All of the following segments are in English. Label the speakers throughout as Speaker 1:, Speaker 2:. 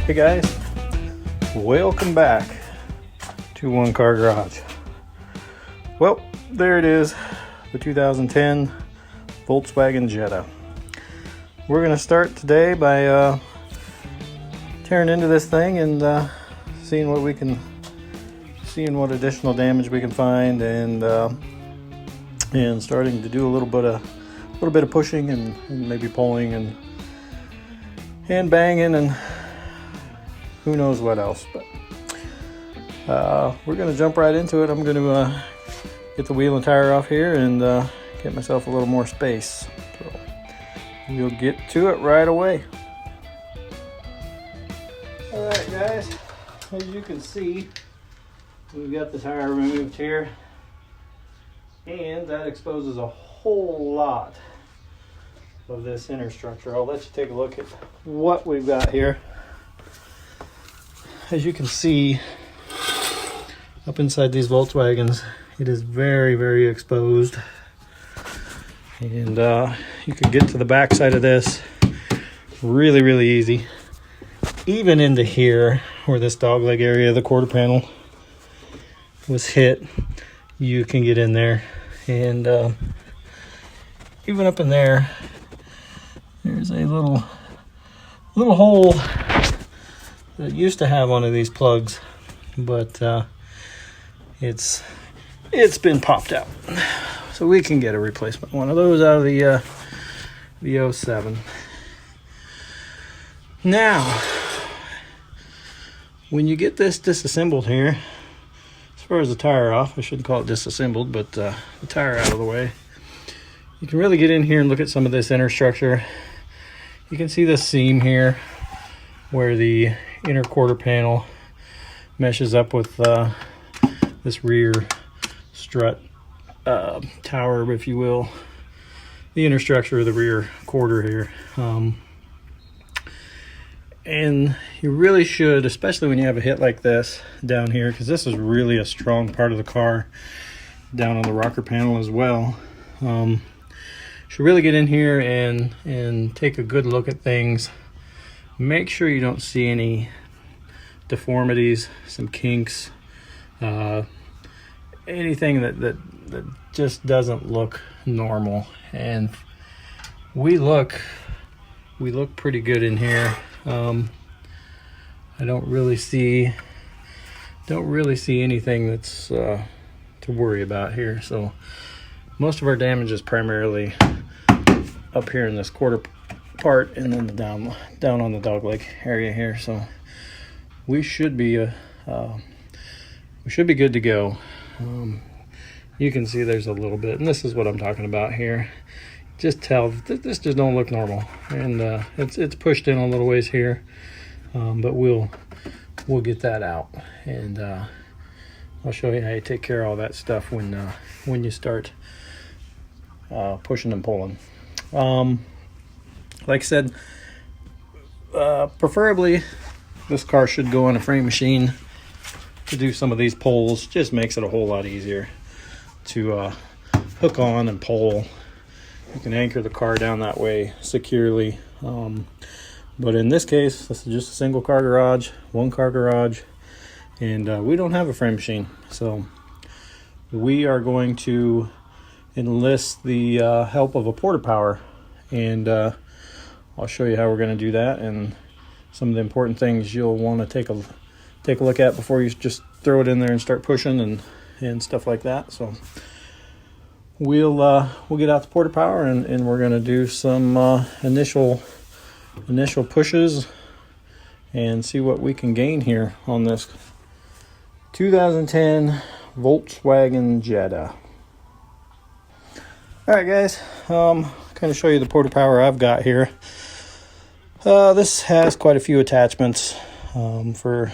Speaker 1: Hey guys, welcome back to One Car Garage. Well, there it is, the 2010 Volkswagen Jetta. We're going to start today by tearing into this thing and seeing what additional damage we can find, and starting to do a little bit of pushing and maybe pulling and banging and who knows what else. But we're going to jump right into it. I'm going to get the wheel and tire off here and get myself a little more space. So we'll get to it right away. Alright guys, as you can see, we've got the tire removed here, and that exposes a whole lot of this inner structure. I'll let you take a look at what we've got here. As you can see, up inside these Volkswagens, it is very, very exposed. And you can get to the back side of this really, really easy. Even into here, where this dogleg area of the quarter panel was hit, you can get in there. And even up in there, there's a little hole that used to have one of these plugs, but it's been popped out, so we can get a replacement one of those out of the 07. Now, when you get this disassembled here, as far as the tire off, I shouldn't call it disassembled, but the tire out of the way, you can really get in here and look at some of this inner structure. You can see this seam here where the inner quarter panel meshes up with this rear strut tower, if you will, the inner structure of the rear quarter here. And you really should, especially when you have a hit like this down here, because this is really a strong part of the car, down on the rocker panel as well. Should really get in here and take a good look at things. Make sure you don't see any deformities, some kinks, anything that just doesn't look normal. And we look pretty good in here. I don't really see anything that's to worry about here. So most of our damage is primarily up here in this quarter part, and then down on the dogleg area here. So we should be good to go. You can see there's a little bit, and this is what I'm talking about here. Just tell this just don't look normal, and it's pushed in a little ways here, but we'll get that out, and I'll show you how you take care of all that stuff when you start pushing and pulling. Like I said, preferably this car should go on a frame machine to do some of these pulls. Just makes it a whole lot easier to hook on and pull. You can anchor the car down that way securely. But in this case, this is just a single car garage, one car garage, and we don't have a frame machine. So we are going to enlist the help of a porta power, and I'll show you how we're going to do that, and some of the important things you'll want to take a look at before you just throw it in there and start pushing and stuff like that. So we'll get out the porta power, and we're going to do some initial pushes and see what we can gain here on this 2010 Volkswagen Jetta. Alright guys, kind of show you the porta power I've got here. This has quite a few attachments for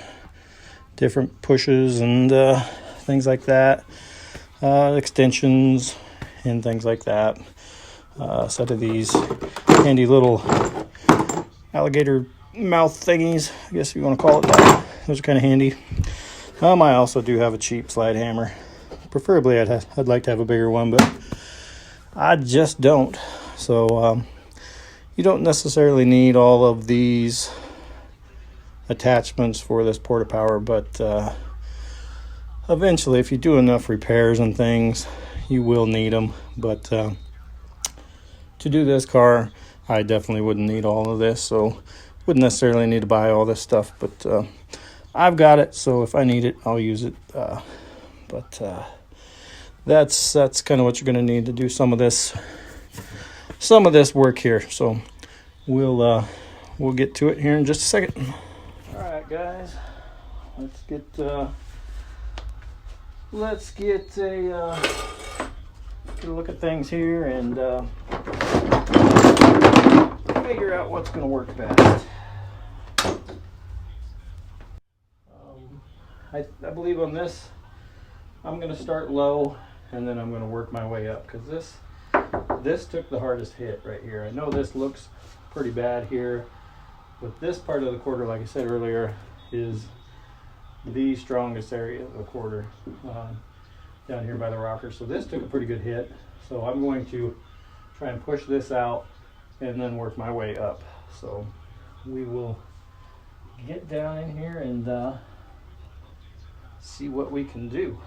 Speaker 1: different pushes and things like that, extensions and things like that. A set of these handy little alligator mouth thingies, I guess if you want to call it that. Those are kind of handy. I also do have a cheap slide hammer. Preferably I'd like to have a bigger one, but I just don't. So you don't necessarily need all of these attachments for this porta power, but eventually, if you do enough repairs and things, you will need them. But to do this car, I definitely wouldn't need all of this, so wouldn't necessarily need to buy all this stuff. But I've got it, so if I need it, I'll use it. But that's kind of what you're going to need to do some of this work here. So we'll get to it here in just a second. All right, guys, let's get a look at things here and figure out what's going to work best. I believe on this, I'm going to start low and then I'm going to work my way up, because this took the hardest hit right here. I know this looks pretty bad here, but this part of the quarter, like I said earlier, is the strongest area of the quarter down here by the rocker. So this took a pretty good hit. So I'm going to try and push this out and then work my way up. So we will get down in here and see what we can do.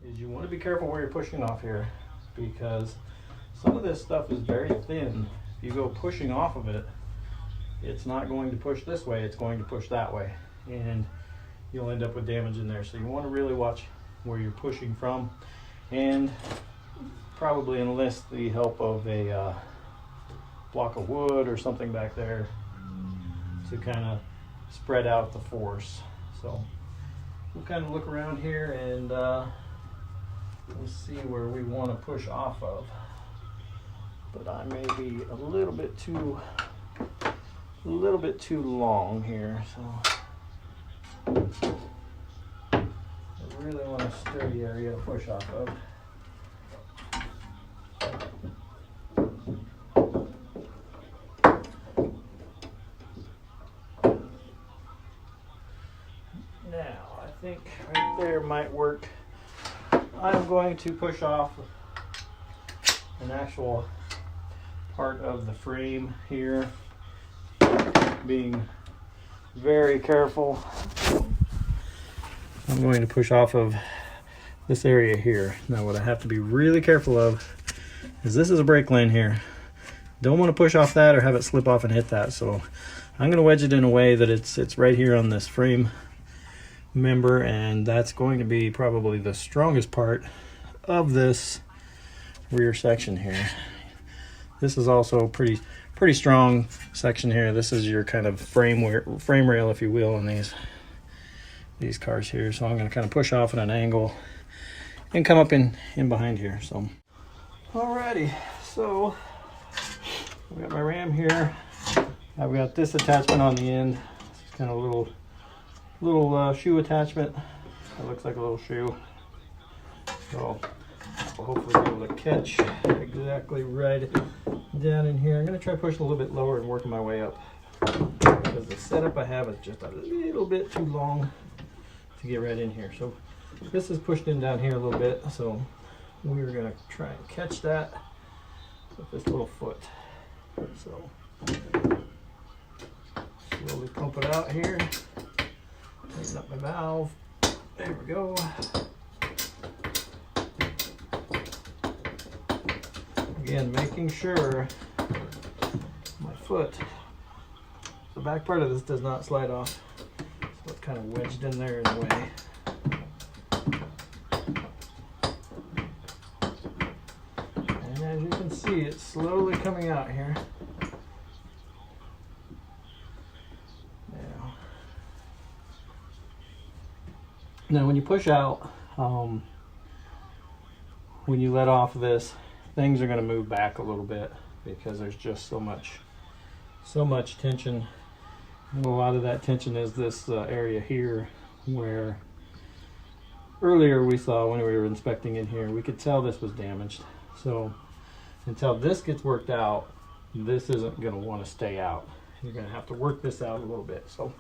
Speaker 1: Is you want to be careful where you're pushing off here, because some of this stuff is very thin. If you go pushing off of it, it's not going to push this way, it's going to push that way, and you'll end up with damage in there. So you want to really watch where you're pushing from, and probably enlist the help of a block of wood or something back there to kind of spread out the force. So we'll kind of look around here and we'll see where we want to push off of. But I may be a little bit too long here, so I really want a sturdy area to push off of. Now, I think right there might work. I'm going to push off an actual part of the frame here, being very careful. I'm going to push off of this area here. Now what I have to be really careful of is this is a brake lane here. Don't want to push off that or have it slip off and hit that. So I'm going to wedge it in a way that it's right here on this frame member, and that's going to be probably the strongest part of this rear section here. This is also pretty strong section here. This is your kind of frame rail, if you will, in these cars here. So I'm going to kind of push off at an angle and come up in behind here. So alrighty, so I've got my ram here. I've got this attachment on the end. It's kind of a little shoe attachment. It looks like a little shoe. So I'll hopefully be able to catch exactly right down in here. I'm going to try pushing a little bit lower and working my way up, because the setup I have is just a little bit too long to get right in here. So this is pushed in down here a little bit, so we're going to try and catch that with this little foot. So slowly pump it out here. Tighten up my valve. There we go. Again, making sure my foot, the back part of this does not slide off. So it's kind of wedged in there in the way. And as you can see, it's slowly coming out here. Now when you push out, when you let off of this, things are going to move back a little bit because there's just so much tension. And a lot of that tension is this area here, where earlier we saw when we were inspecting in here, we could tell this was damaged. So until this gets worked out, this isn't going to want to stay out. You're going to have to work this out a little bit. So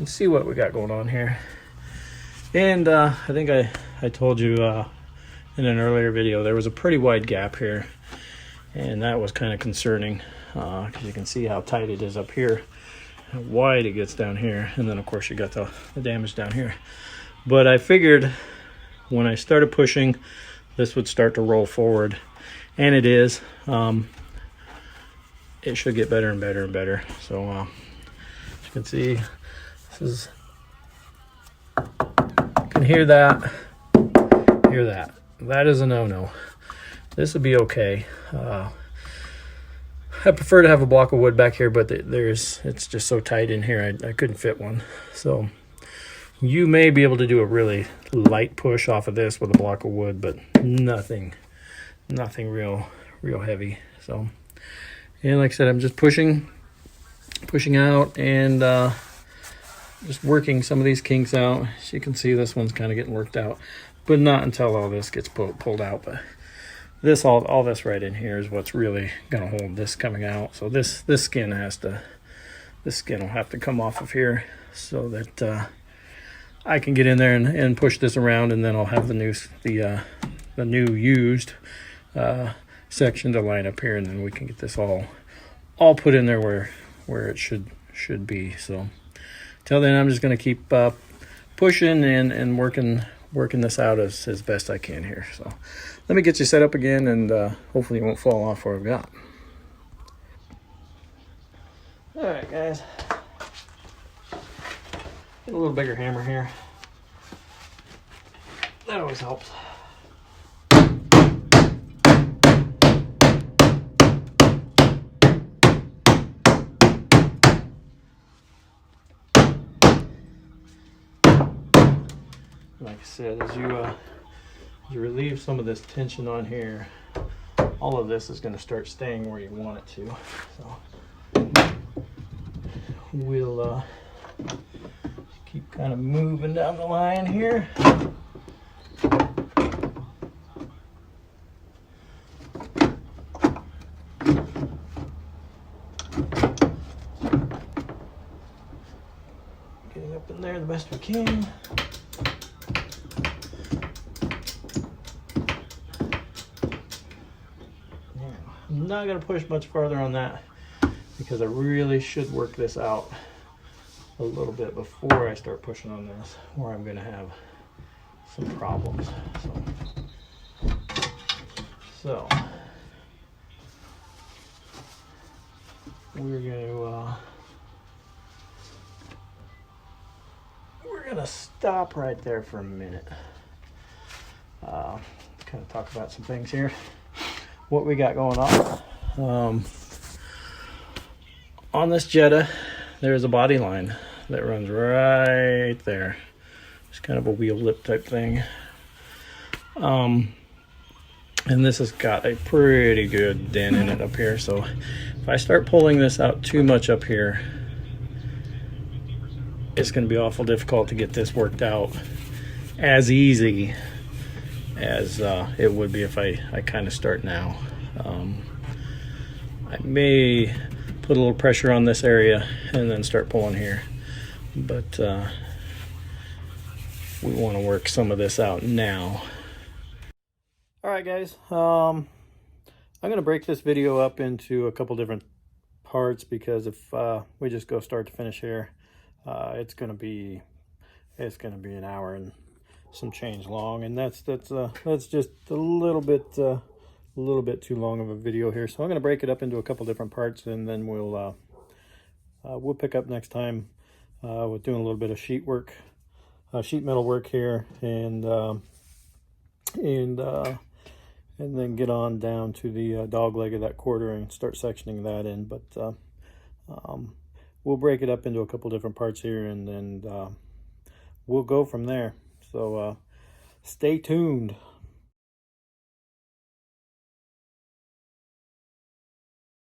Speaker 1: can see what we got going on here. And I think I told you in an earlier video there was a pretty wide gap here, and that was kind of concerning because you can see how tight it is up here, how wide it gets down here, and then of course you got the damage down here. But I figured when I started pushing, this would start to roll forward, and it is. It should get better and better and better. So as you can see, this is, you can hear that. Hear that. That is a no-no. This would be okay. I prefer to have a block of wood back here, but it's just so tight in here, I couldn't fit one. So you may be able to do a really light push off of this with a block of wood, but nothing real heavy. So, and like I said, I'm just pushing out and just working some of these kinks out. As you can see, this one's kind of getting worked out, but not until all this gets pulled out. But this all this right in here is what's really gonna hold this coming out. So this skin will have to come off of here so that I can get in there and push this around, and then I'll have the new used section to line up here, and then we can get this all put in there where it should be. So till then, I'm just going to keep pushing and working this out as best I can here. So let me get you set up again, and hopefully you won't fall off where I've got. All right, guys. Get a little bigger hammer here. That always helps. Like I said, as you relieve some of this tension on here, all of this is going to start staying where you want it to. So we'll keep kind of moving down the line here. Getting up in there the best we can. I'm not going to push much farther on that because I really should work this out a little bit before I start pushing on this, or I'm going to have some problems. So we're going to stop right there for a minute. Kind of talk about some things here. What we got going on this Jetta, there is a body line that runs right there. It's kind of a wheel lip type thing. And this has got a pretty good dent in it up here. So if I start pulling this out too much up here, it's going to be awful difficult to get this worked out as easy as it would be if I kind of start now. I may put a little pressure on this area and then start pulling here, but we want to work some of this out now. All right, guys, I'm going to break this video up into a couple different parts, because if we just go start to finish here, it's going to be an hour and some change long, and that's just a little bit too long of a video here. So I'm going to break it up into a couple different parts, and then we'll pick up next time with doing a little bit of sheet metal work here, and then get on down to the dog leg of that quarter and start sectioning that in. But we'll break it up into a couple different parts here, and then we'll go from there. So stay tuned.